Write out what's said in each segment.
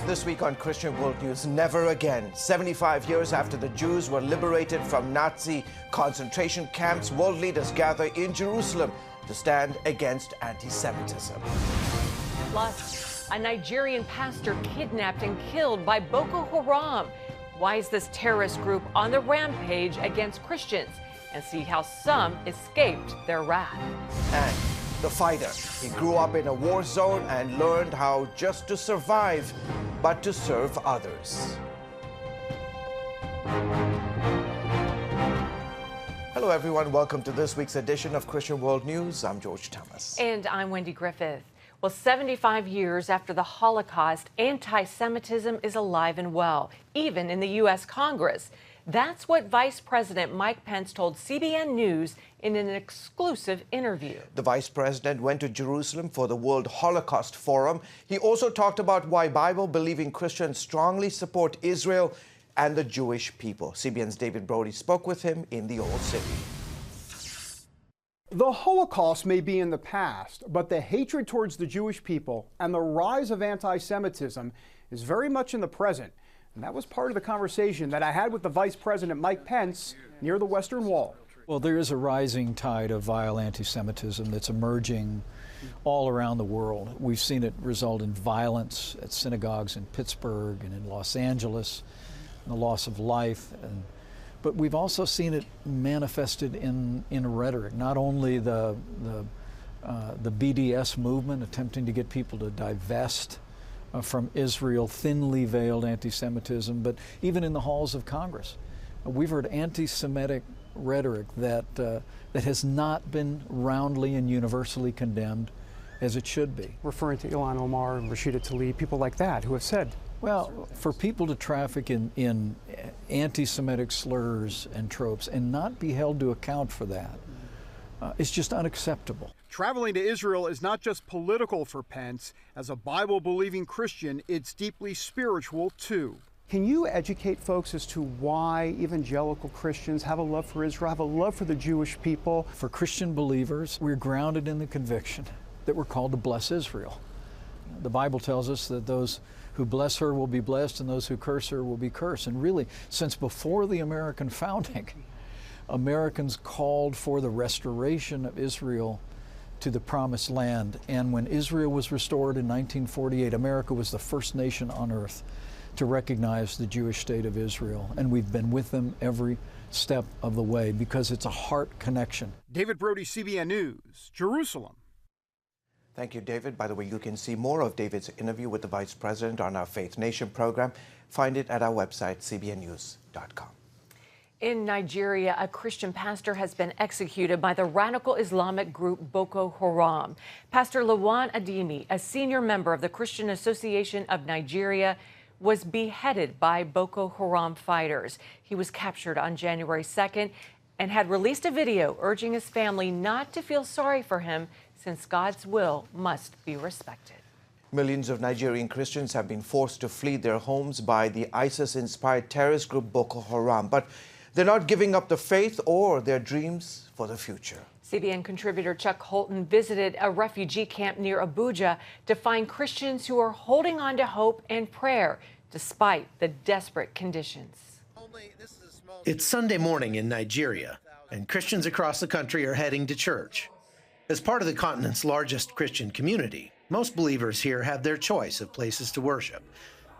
This week on Christian World News, never again. 75 years after the Jews were liberated from Nazi concentration camps, world leaders gather in Jerusalem to stand against anti-Semitism. Plus, a Nigerian pastor kidnapped and killed by Boko Haram. Why is this terrorist group on the rampage against Christians? And see how some escaped their wrath. And the fighter. He grew up in a war zone and learned how just to survive, but to serve others. Hello, everyone. Welcome to this week's edition of Christian World News. I'm George Thomas. And I'm Wendy Griffith. Well, 75 years after the Holocaust, anti-Semitism is alive and well, even in the U.S. Congress. That's what Vice President Mike Pence told CBN News in an exclusive interview. The Vice President went to Jerusalem for the World Holocaust Forum. He also talked about why Bible-believing Christians strongly support Israel and the Jewish people. CBN's David Brody spoke with him in the Old City. The Holocaust may be in the past, but the hatred towards the Jewish people and the rise of anti-Semitism is very much in the present. And that was part of the conversation that I had with the Vice President Mike Pence near the Western Wall. Well, there is a rising tide of vile anti-Semitism that's emerging all around the world. We've seen it result in violence at synagogues in Pittsburgh and in Los Angeles, and the loss of life. But we've also seen it manifested in rhetoric, not only the BDS movement attempting to get people to divest from Israel, thinly veiled anti-Semitism, but even in the halls of Congress. We've heard anti-Semitic rhetoric that has not been roundly and universally condemned as it should be. Referring to Ilhan Omar and Rashida Tlaib, people like that who have said. Well, for people to traffic in anti-Semitic slurs and tropes and not be held to account for that is just unacceptable. Traveling to Israel is not just political for Pence. As a Bible-believing Christian, it's deeply spiritual, too. Can you educate folks as to why evangelical Christians have a love for Israel, have a love for the Jewish people? For Christian believers, we're grounded in the conviction that we're called to bless Israel. The Bible tells us that those who bless her will be blessed and those who curse her will be cursed. And really, since before the American founding, Americans called for the restoration of Israel to the Promised Land. And when Israel was restored in 1948, America was the first nation on earth to recognize the Jewish state of Israel. And we've been with them every step of the way because it's a heart connection. David Brody, CBN News, Jerusalem. Thank you, David. By the way, you can see more of David's interview with the Vice President on our Faith Nation program. Find it at our website, cbnnews.com. In Nigeria, a Christian pastor has been executed by the radical Islamic group Boko Haram. Pastor Lawan Adimi, a senior member of the Christian Association of Nigeria, was beheaded by Boko Haram fighters. He was captured on January 2nd and had released a video urging his family not to feel sorry for him since God's will must be respected. Millions of Nigerian Christians have been forced to flee their homes by the ISIS-inspired terrorist group Boko Haram, but they're not giving up the faith or their dreams for the future. CBN contributor Chuck Holton visited a refugee camp near Abuja to find Christians who are holding on to hope and prayer despite the desperate conditions. It's Sunday morning in Nigeria, and Christians across the country are heading to church. As part of the continent's largest Christian community, most believers here have their choice of places to worship.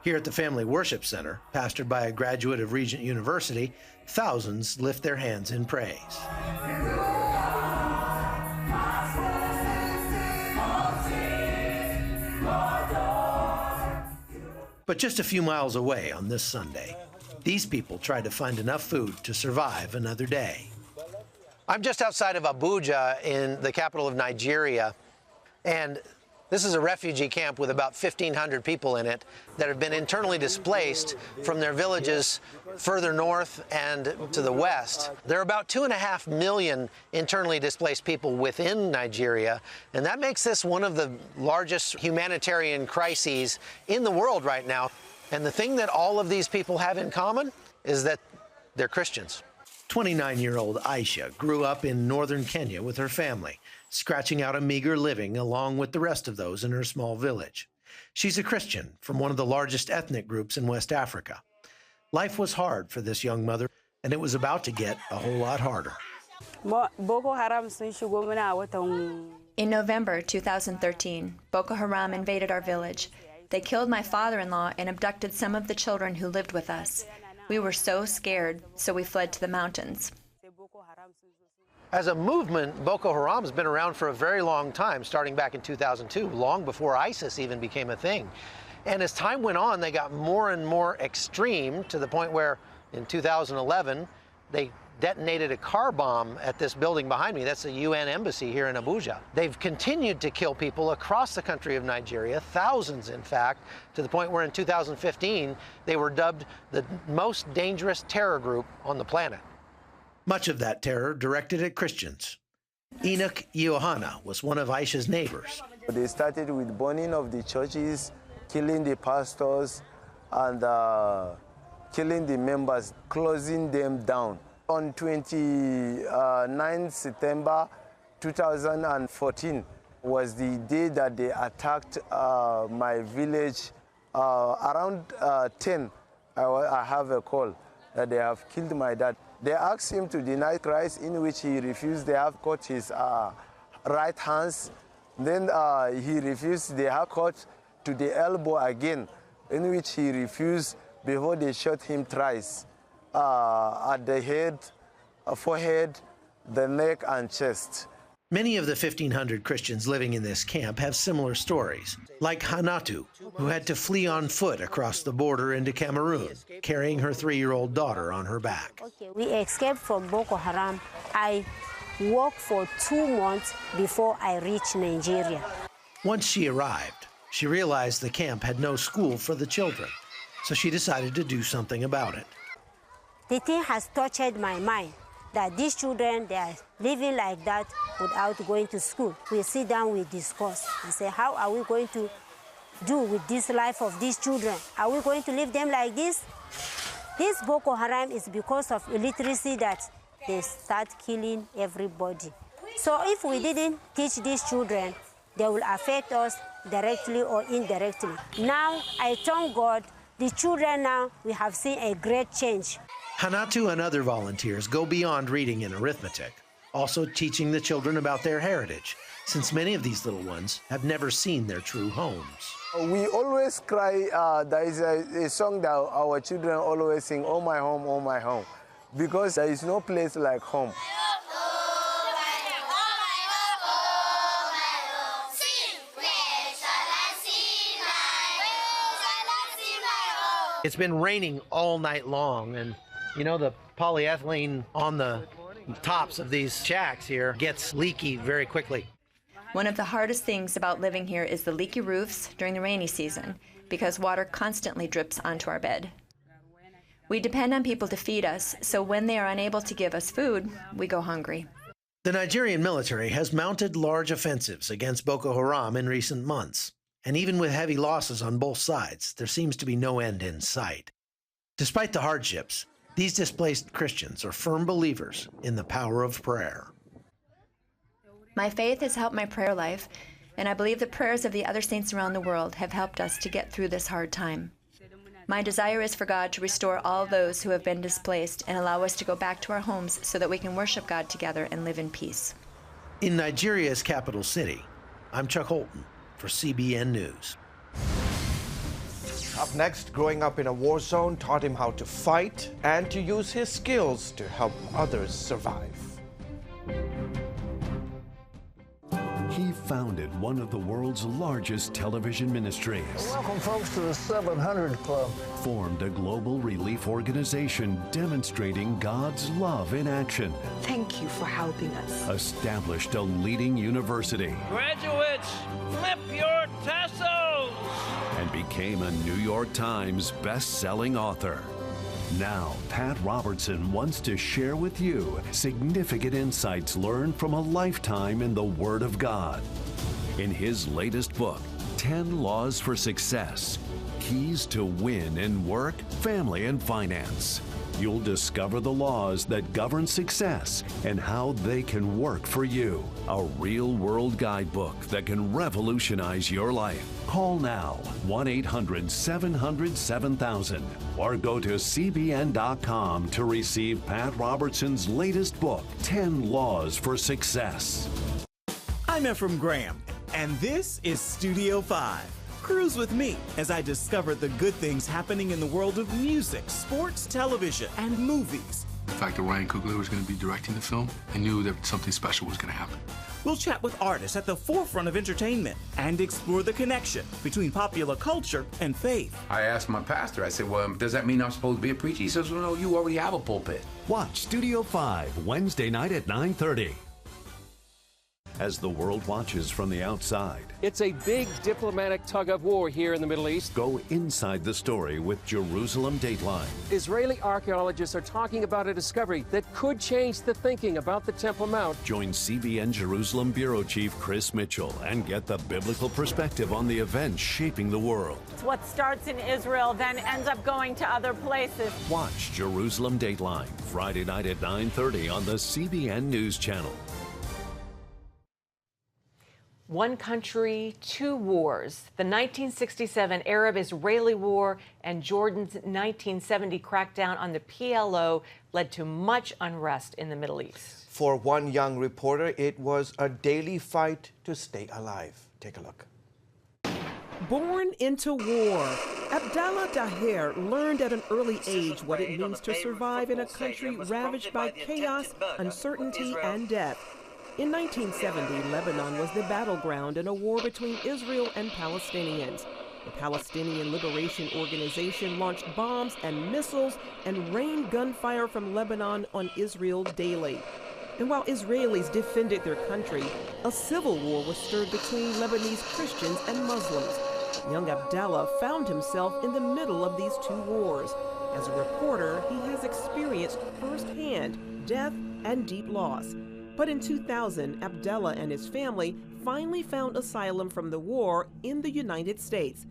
Here at the Family Worship Center, pastored by a graduate of Regent University, thousands lift their hands in praise. But just a few miles away on this Sunday, these people tried to find enough food to survive another day. I'm just outside of Abuja in the capital of Nigeria, and this is a refugee camp with about 1,500 people in it that have been internally displaced from their villages further north and to the west. There are about 2.5 million internally displaced people within Nigeria, and that makes this one of the largest humanitarian crises in the world right now. And the thing that all of these people have in common is that they're Christians. 29-year-old Aisha grew up in northern Kenya with her family, scratching out a meager living along with the rest of those in her small village. She's a Christian from one of the largest ethnic groups in West Africa. Life was hard for this young mother, and it was about to get a whole lot harder. In November 2013, Boko Haram invaded our village. They killed my father-in-law and abducted some of the children who lived with us. We were so scared, so we fled to the mountains. As a movement, Boko Haram has been around for a very long time, starting back in 2002, long before ISIS even became a thing. And as time went on, they got more and more extreme to the point where in 2011, they detonated a car bomb at this building behind me. That's the UN embassy here in Abuja. They've continued to kill people across the country of Nigeria, thousands in fact, to the point where in 2015, they were dubbed the most dangerous terror group on the planet. Much of that terror directed at Christians. Enoch Yohana was one of Aisha's neighbors. They started with burning of the churches, killing the pastors, and killing the members, closing them down. On 29 September 2014 was the day that they attacked my village. Around 10, I have a call that they have killed my dad. They asked him to deny Christ, in which he refused. They have cut his right hands. Then he refused. They have cut to the elbow again, in which he refused before they shot him thrice at the head, forehead, the neck, and chest. Many of the 1,500 Christians living in this camp have similar stories, like Hanatu, who had to flee on foot across the border into Cameroon, carrying her 3-year-old daughter on her back. We escaped from Boko Haram. I walked for 2 months before I reached Nigeria. Once she arrived, she realized the camp had no school for the children, so she decided to do something about it. The thing has touched my mind that these children, they are living like that without going to school. We sit down, we discuss and say, how are we going to do with this life of these children? Are we going to leave them like this? This Boko Haram is because of illiteracy that they start killing everybody. So if we didn't teach these children, they will affect us directly or indirectly. Now, I thank God, the children now, we have seen a great change. Hanatu and other volunteers go beyond reading and arithmetic, also teaching the children about their heritage, since many of these little ones have never seen their true homes. We always cry, there is a song that our children always sing, oh my home, because there is no place like home. It's been raining all night long, and you know, the polyethylene on the tops of these shacks here gets leaky very quickly. One of the hardest things about living here is the leaky roofs during the rainy season, because water constantly drips onto our bed. We depend on people to feed us, so when they are unable to give us food, we go hungry. The Nigerian military has mounted large offensives against Boko Haram in recent months, and even with heavy losses on both sides, there seems to be no end in sight. Despite the hardships, these displaced Christians are firm believers in the power of prayer. My faith has helped my prayer life, and I believe the prayers of the other saints around the world have helped us to get through this hard time. My desire is for God to restore all those who have been displaced and allow us to go back to our homes so that we can worship God together and live in peace. In Nigeria's capital city, I'm Chuck Holton for CBN News. Up next, growing up in a war zone taught him how to fight and to use his skills to help others survive. He founded one of the world's largest television ministries. Welcome, folks, to the 700 Club. Formed a global relief organization demonstrating God's love in action. Thank you for helping us. Established a leading university. Graduates, flip your tassels! And became a New York Times best-selling author. Now, Pat Robertson wants to share with you significant insights learned from a lifetime in the Word of God. In his latest book, 10 Laws for Success, Keys to Win in Work, Family, and Finance. You'll discover the laws that govern success and how they can work for you. A real-world guidebook that can revolutionize your life. Call now, 1-800-700-7000, or go to cbn.com to receive Pat Robertson's latest book, 10 Laws for Success. I'm Ephraim Graham, and this is Studio 5. Cruise with me as I discover the good things happening in the world of music, sports, television, and movies. The fact that Ryan Coogler was going to be directing the film, I knew that something special was going to happen. We'll chat with artists at the forefront of entertainment and explore the connection between popular culture and faith. I asked my pastor, I said, well, does that mean I'm supposed to be a preacher? He says, well, no, you already have a pulpit. Watch Studio 5, Wednesday night at 9:30. As the world watches from the outside, it's a big diplomatic tug of war here in the Middle East. Go inside the story with Jerusalem Dateline. Israeli archaeologists are talking about a discovery that could change the thinking about the Temple Mount. Join CBN Jerusalem Bureau Chief Chris Mitchell and get the biblical perspective on the events shaping the world. It's what starts in Israel then ends up going to other places. Watch Jerusalem Dateline, Friday night at 9:30 on the CBN News Channel. One country, two wars. The 1967 Arab-Israeli War and Jordan's 1970 crackdown on the PLO led to much unrest in the Middle East. For one young reporter, it was a daily fight to stay alive. Take a look. Born into war, Abdallah Daher learned at an early age what it means to survive in a country ravaged by chaos, uncertainty, and death. In 1970, Lebanon was the battleground in a war between Israel and Palestinians. The Palestinian Liberation Organization launched bombs and missiles and rained gunfire from Lebanon on Israel daily. And while Israelis defended their country, a civil war was stirred between Lebanese Christians and Muslims. Young Abdallah found himself in the middle of these two wars. As a reporter, he has experienced firsthand death and deep loss. But in 2000, Abdallah and his family finally found asylum from the war in the United States.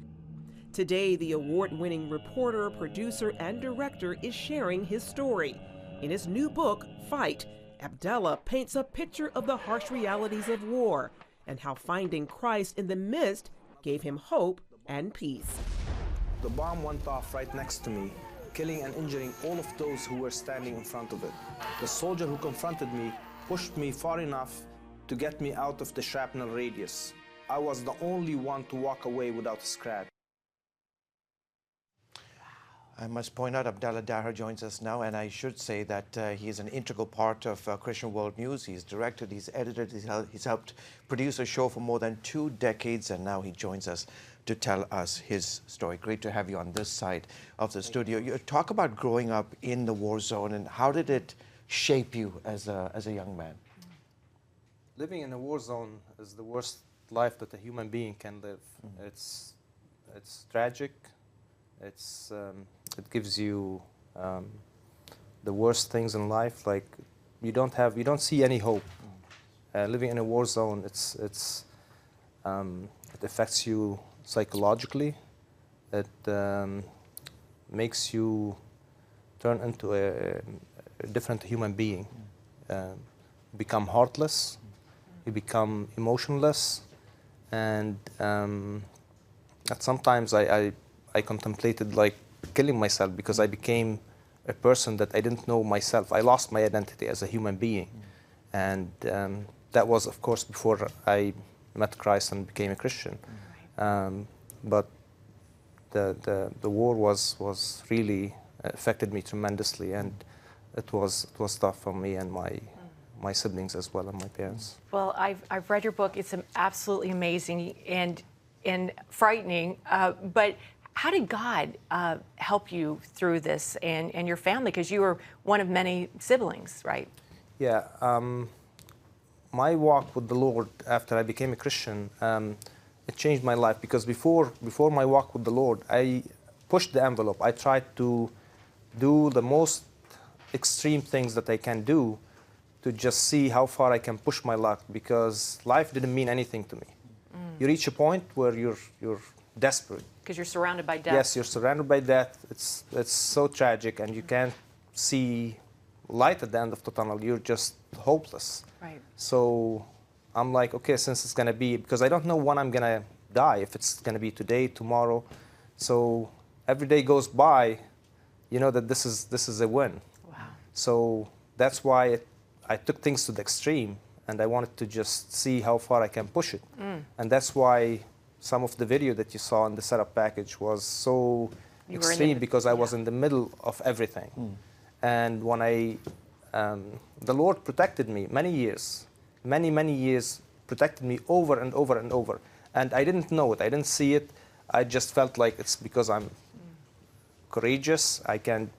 Today, the award-winning reporter, producer, and director is sharing his story. In his new book, Fight, Abdallah paints a picture of the harsh realities of war and how finding Christ in the midst gave him hope and peace. The bomb went off right next to me, killing and injuring all of those who were standing in front of it. The soldier who confronted me pushed me far enough to get me out of the shrapnel radius. I was the only one to walk away without a scratch. I must point out Abdallah Daher joins us now, and I should say that he is an integral part of Christian World News. He's directed, he's edited, he's helped produce a show for more than 2 decades, and now he joins us to tell us his story. Great to have you on this side of the studio. You talk about growing up in the war zone, and how did it shape you as a young man? Living in a war zone is the worst life that a human being can live. It's tragic. It gives you the worst things in life. Like you don't see any hope. Living in a war zone, it affects you psychologically. It makes you turn into a different human being. You become heartless, you become emotionless, and sometimes I contemplated like killing myself because I became a person that I didn't know myself. I lost my identity as a human being, and that was, of course, before I met Christ and became a Christian. But the war was really affected me tremendously, and it was tough for me and my siblings as well, and my parents. Well, I've read your book. It's absolutely amazing and frightening. But how did God help you through this and your family? Because you were one of many siblings, right? Yeah. My walk with the Lord after I became a Christian, it changed my life, because before my walk with the Lord, I pushed the envelope. I tried to do the most extreme things that I can do to just see how far I can push my luck, because life didn't mean anything to me. You reach a point where you're desperate. Because you're surrounded by death. Yes, you're surrounded by death. It's so tragic, and you can't see light at the end of the tunnel. You're just hopeless. Right. So I'm like, okay, since it's going to be, because I don't know when I'm going to die, if it's going to be today, tomorrow. So every day goes by, you know that this is a win. Wow. So that's why I took things to the extreme, and I wanted to just see how far I can push it. And that's why some of the video that you saw in the setup package was so extreme, because I was in the middle of everything. And when the Lord protected me many years, many years, protected me over and over and over. And I didn't know it, I didn't see it. I just felt like it's because I'm courageous. I can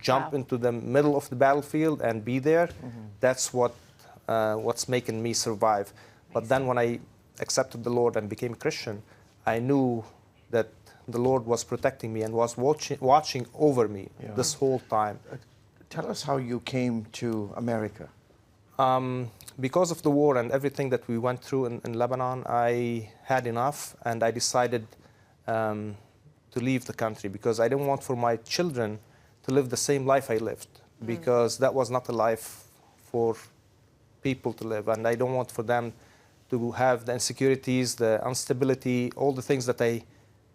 jump into the middle of the battlefield and be there. That's what's making me survive. But then when I accepted the Lord and became a Christian, I knew that the Lord was protecting me and was watching over me this whole time. Tell us how you came to America. Because of the war and everything that we went through in Lebanon, I had enough, and I decided to leave the country, because I didn't want for my children to live the same life I lived, because that was not a life for people to live, and I don't want for them to have the insecurities, the instability, all the things that I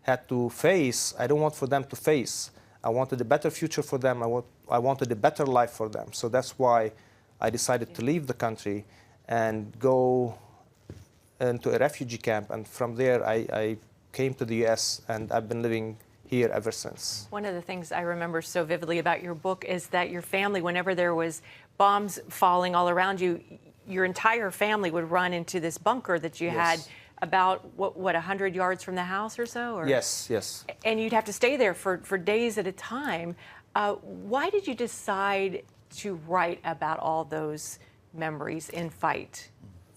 had to face. I don't want for them to face. I wanted a better future for them. I wanted a better life for them. So that's why I decided to leave the country and go into a refugee camp. And from there, I came to the U.S., and I've been living here ever since. One of the things I remember so vividly about your book is that your family, whenever there was bombs falling all around you, your entire family would run into this bunker that you had about, what, 100 yards from the house or so? Or? Yes, yes. And you'd have to stay there for days at a time. Why did you decide to write about all those memories in fight?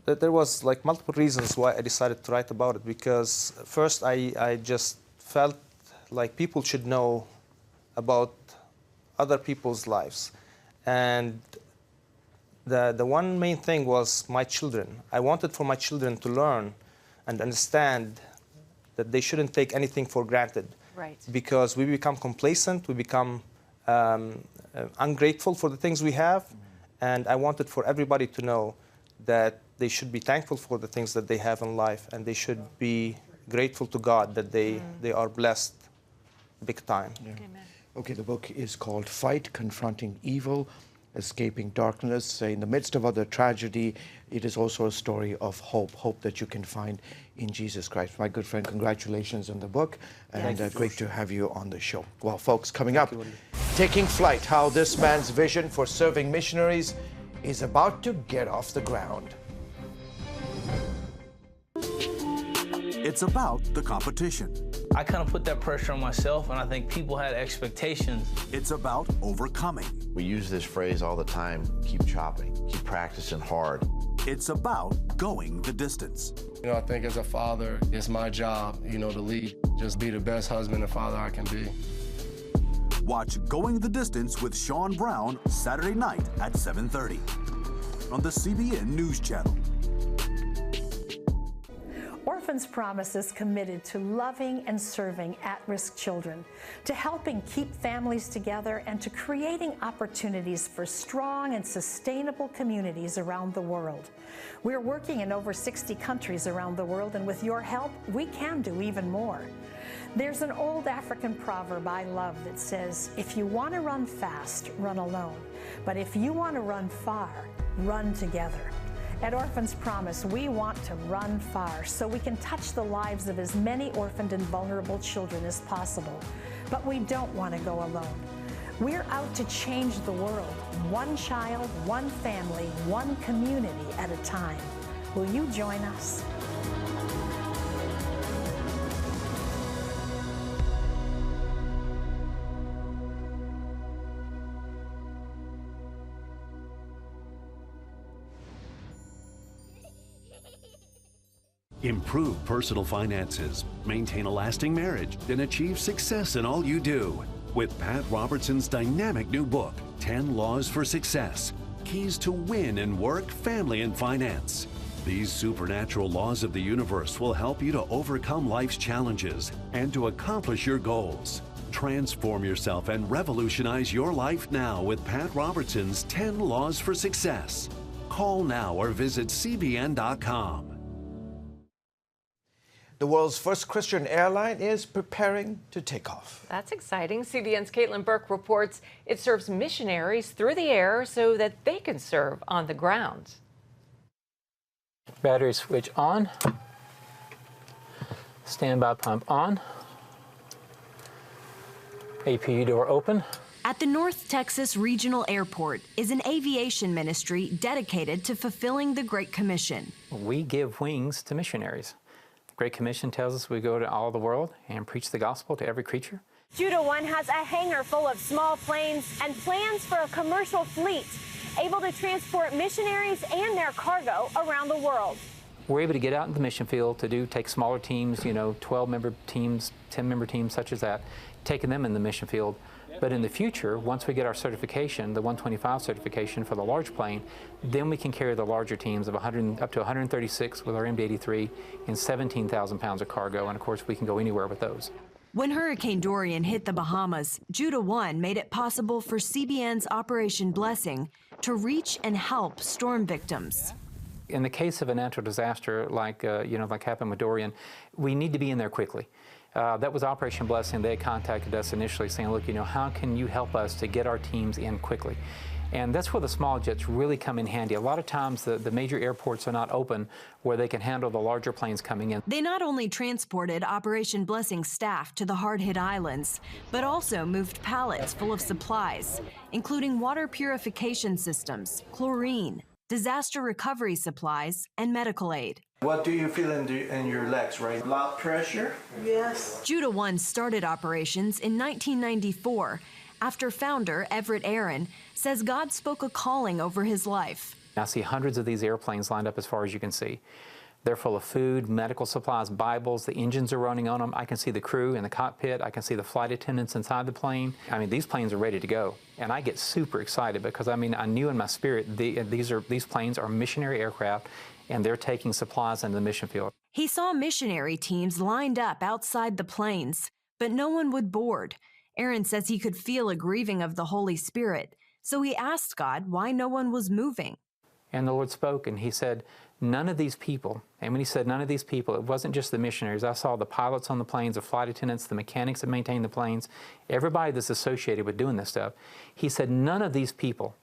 There was like multiple reasons why I decided to write about it, because first I just felt like people should know about other people's lives. And the one main thing was my children. I wanted for my children to learn and understand that they shouldn't take anything for granted. Right. Because we become complacent, we become ungrateful for the things we have. And I wanted for everybody to know that they should be thankful for the things that they have in life, and they should be grateful to God that they are blessed big time. Yeah. Okay, the book is called Fight, Confronting Evil, Escaping Darkness. In the midst of other tragedy, it is also a story of hope, hope that you can find in Jesus Christ. My good friend, congratulations on the book, and great to have you on the show. Well, folks, coming up, Taking Flight, how this man's vision for serving missionaries is about to get off the ground. It's about the competition. I kind of put that pressure on myself, and I think people had expectations. It's about overcoming. We use this phrase all the time, keep chopping, keep practicing hard. It's about going the distance. You know, I think as a father, it's my job, you know, to lead, just be the best husband and father I can be. Watch Going the Distance with Sean Brown Saturday night at 7:30 on the CBN News Channel. Orphans Promise is committed to loving and serving at-risk children, to helping keep families together, and to creating opportunities for strong and sustainable communities around the world. We're working in over 60 countries around the world, and with your help, we can do even more. There's an old African proverb I love that says, if you want to run fast, run alone. But if you want to run far, run together. At Orphans Promise, we want to run far so we can touch the lives of as many orphaned and vulnerable children as possible. But we don't want to go alone. We're out to change the world, one child, one family, one community at a time. Will you join us? Improve personal finances, maintain a lasting marriage, and achieve success in all you do. With Pat Robertson's dynamic new book, 10 Laws for Success, Keys to Win in Work, Family, and Finance. These supernatural laws of the universe will help you to overcome life's challenges and to accomplish your goals. Transform yourself and revolutionize your life now with Pat Robertson's 10 Laws for Success. Call now or visit cbn.com. The world's first Christian airline is preparing to take off. That's exciting. CBN's Caitlin Burke reports it serves missionaries through the air so that they can serve on the ground. Battery switch on. Standby pump on. APU door open. At the North Texas Regional Airport is an aviation ministry dedicated to fulfilling the Great Commission. We give wings to missionaries. The Great Commission tells us we go to all the world and preach the gospel to every creature. Judah One has a hangar full of small planes and plans for a commercial fleet able to transport missionaries and their cargo around the world. We're able to get out in the mission field to take smaller teams, 12-member teams, 10-member teams such as that, taking them in the mission field. But in the future, once we get our certification, the 125 certification for the large plane, then we can carry the larger teams of up to 136 with our MD-83 and 17,000 pounds of cargo. And of course, we can go anywhere with those. When Hurricane Dorian hit the Bahamas, Judah One made it possible for CBN's Operation Blessing to reach and help storm victims. In the case of a natural disaster like happened with Dorian, we need to be in there quickly. That was Operation Blessing. They contacted us initially saying, look, how can you help us to get our teams in quickly? And that's where the small jets really come in handy. A lot of times the major airports are not open where they can handle the larger planes coming in. They not only transported Operation Blessing staff to the hard-hit islands, but also moved pallets full of supplies, including water purification systems, chlorine, disaster recovery supplies, and medical aid. What do you feel in your legs, right? Blood pressure? Yes. Judah One started operations in 1994 after founder Everett Aaron says God spoke a calling over his life. I see hundreds of these airplanes lined up as far as you can see. They're full of food, medical supplies, Bibles. The engines are running on them. I can see the crew in the cockpit. I can see the flight attendants inside the plane. I mean, these planes are ready to go. And I get super excited because, I knew in my spirit these planes are missionary aircraft, and they're taking supplies into the mission field. He saw missionary teams lined up outside the planes, but no one would board. Aaron says he could feel a grieving of the Holy Spirit, so he asked God why no one was moving. And the Lord spoke, and he said, none of these people, and when he said none of these people, it wasn't just the missionaries. I saw the pilots on the planes, the flight attendants, the mechanics that maintain the planes, everybody that's associated with doing this stuff. He said, none of these people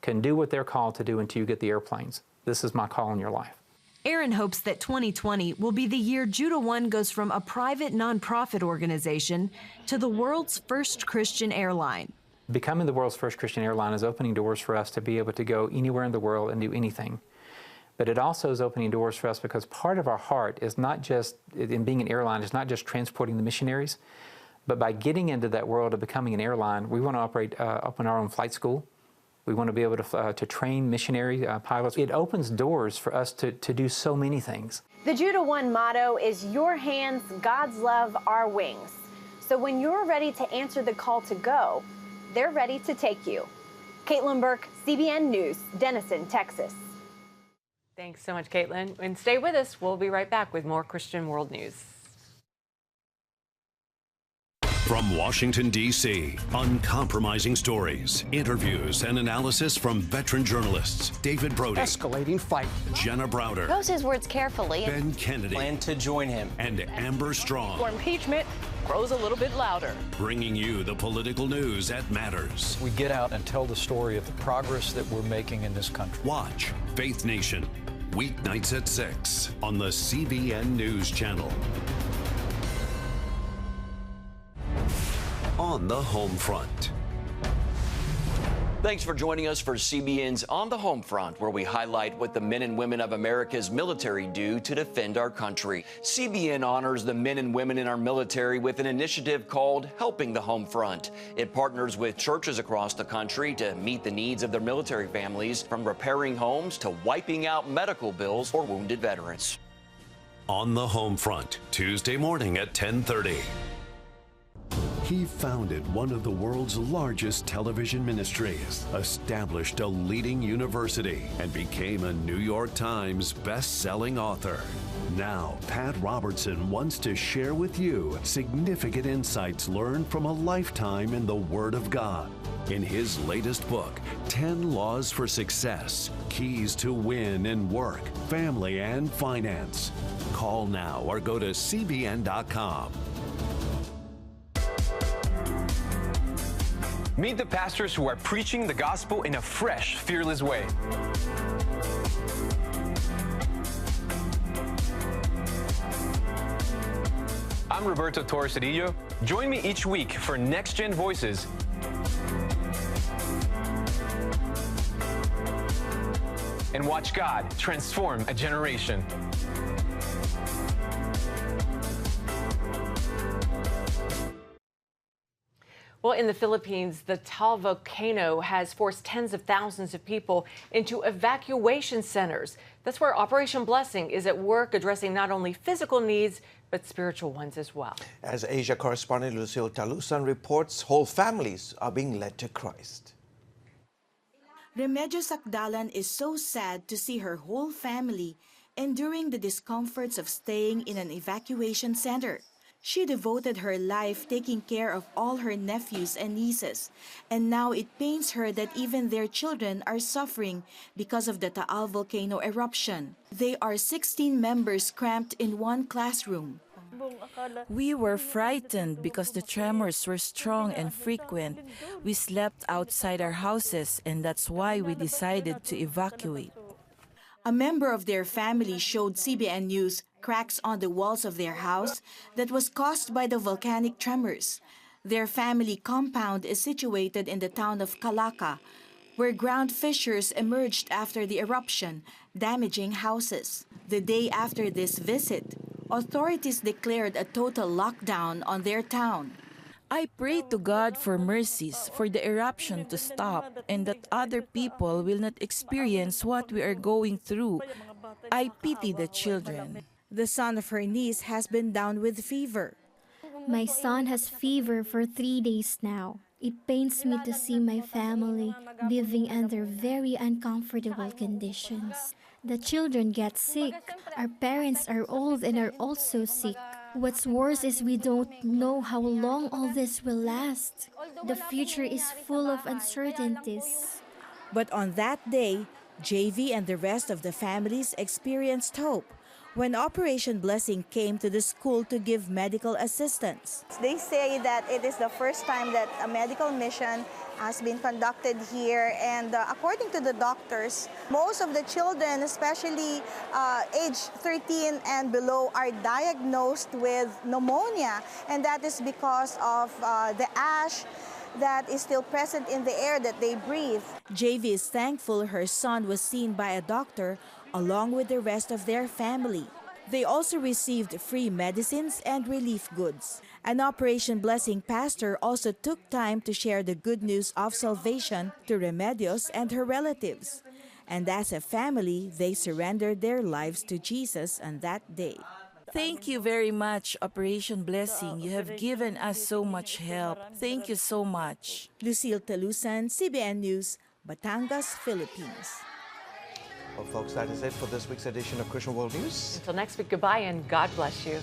can do what they're called to do until you get the airplanes. This is my call in your life. Aaron hopes that 2020 will be the year Judah One goes from a private nonprofit organization to the world's first Christian airline. Becoming the world's first Christian airline is opening doors for us to be able to go anywhere in the world and do anything. But it also is opening doors for us because part of our heart is not just, in being an airline, is not just transporting the missionaries, but by getting into that world of becoming an airline, we want to open our own flight school. We want to be able to train missionary pilots. It opens doors for us to do so many things. The Judah One motto is your hands, God's love, our wings. So when you're ready to answer the call to go, they're ready to take you. Caitlin Burke, CBN News, Denison, Texas. Thanks so much, Caitlin. And stay with us. We'll be right back with more Christian World News. From Washington, D.C., uncompromising stories, interviews, and analysis from veteran journalists David Brody. Escalating fight. Jenna Browder. Chose his words carefully. Ben Kennedy. Plan to join him. And Amber Strong. For impeachment grows a little bit louder. Bringing you the political news that matters. We get out and tell the story of the progress that we're making in this country. Watch Faith Nation, weeknights at 6 on the CBN News Channel. On the home front. Thanks for joining us for CBN's On the Home Front, where we highlight what the men and women of America's military do to defend our country. CBN honors the men and women in our military with an initiative called Helping the Home Front. It partners with churches across the country to meet the needs of their military families, from repairing homes to wiping out medical bills for wounded veterans. On the Home Front, Tuesday morning at 10:30. He founded one of the world's largest television ministries, established a leading university, and became a New York Times best-selling author. Now, Pat Robertson wants to share with you significant insights learned from a lifetime in the Word of God. In his latest book, 10 Laws for Success, Keys to Win in Work, Family, and Finance. Call now or go to cbn.com. Meet the pastors who are preaching the gospel in a fresh, fearless way. I'm Roberto Torres-Cedillo. Join me each week for Next Gen Voices. And watch God transform a generation. Well, in the Philippines, the Taal volcano has forced tens of thousands of people into evacuation centers. That's where Operation Blessing is at work, addressing not only physical needs, but spiritual ones as well. As Asia correspondent Lucille Talusan reports, whole families are being led to Christ. Remedios Akdalan is so sad to see her whole family enduring the discomforts of staying in an evacuation center. She devoted her life taking care of all her nephews and nieces, and now it pains her that even their children are suffering because of the Taal volcano eruption. They are 16 members cramped in one classroom. We were frightened because the tremors were strong and frequent. We slept outside our houses, and that's why we decided to evacuate. A member of their family showed CBN News cracks on the walls of their house that was caused by the volcanic tremors. Their family compound is situated in the town of Calaca, where ground fissures emerged after the eruption, damaging houses. The day after this visit, authorities declared a total lockdown on their town. I pray to God for mercies, for the eruption to stop, and that other people will not experience what we are going through. I pity the children. The son of her niece has been down with fever. My son has fever for 3 days now. It pains me to see my family living under very uncomfortable conditions. The children get sick. Our parents are old and are also sick. What's worse is we don't know how long all this will last. The future is full of uncertainties. But on that day, JV and the rest of the families experienced hope when Operation Blessing came to the school to give medical assistance. They say that it is the first time that a medical mission has been conducted here, and according to the doctors, most of the children, especially age 13 and below, are diagnosed with pneumonia, and that is because of the ash that is still present in the air that they breathe. JV is thankful her son was seen by a doctor along with the rest of their family. They also received free medicines and relief goods. An Operation Blessing pastor also took time to share the good news of salvation to Remedios and her relatives. And as a family, they surrendered their lives to Jesus on that day. Thank you very much, Operation Blessing. You have given us so much help. Thank you so much. Lucille Talusan, CBN News, Batangas, Philippines. Well, folks, that is it for this week's edition of Christian World News. Until next week, goodbye and God bless you.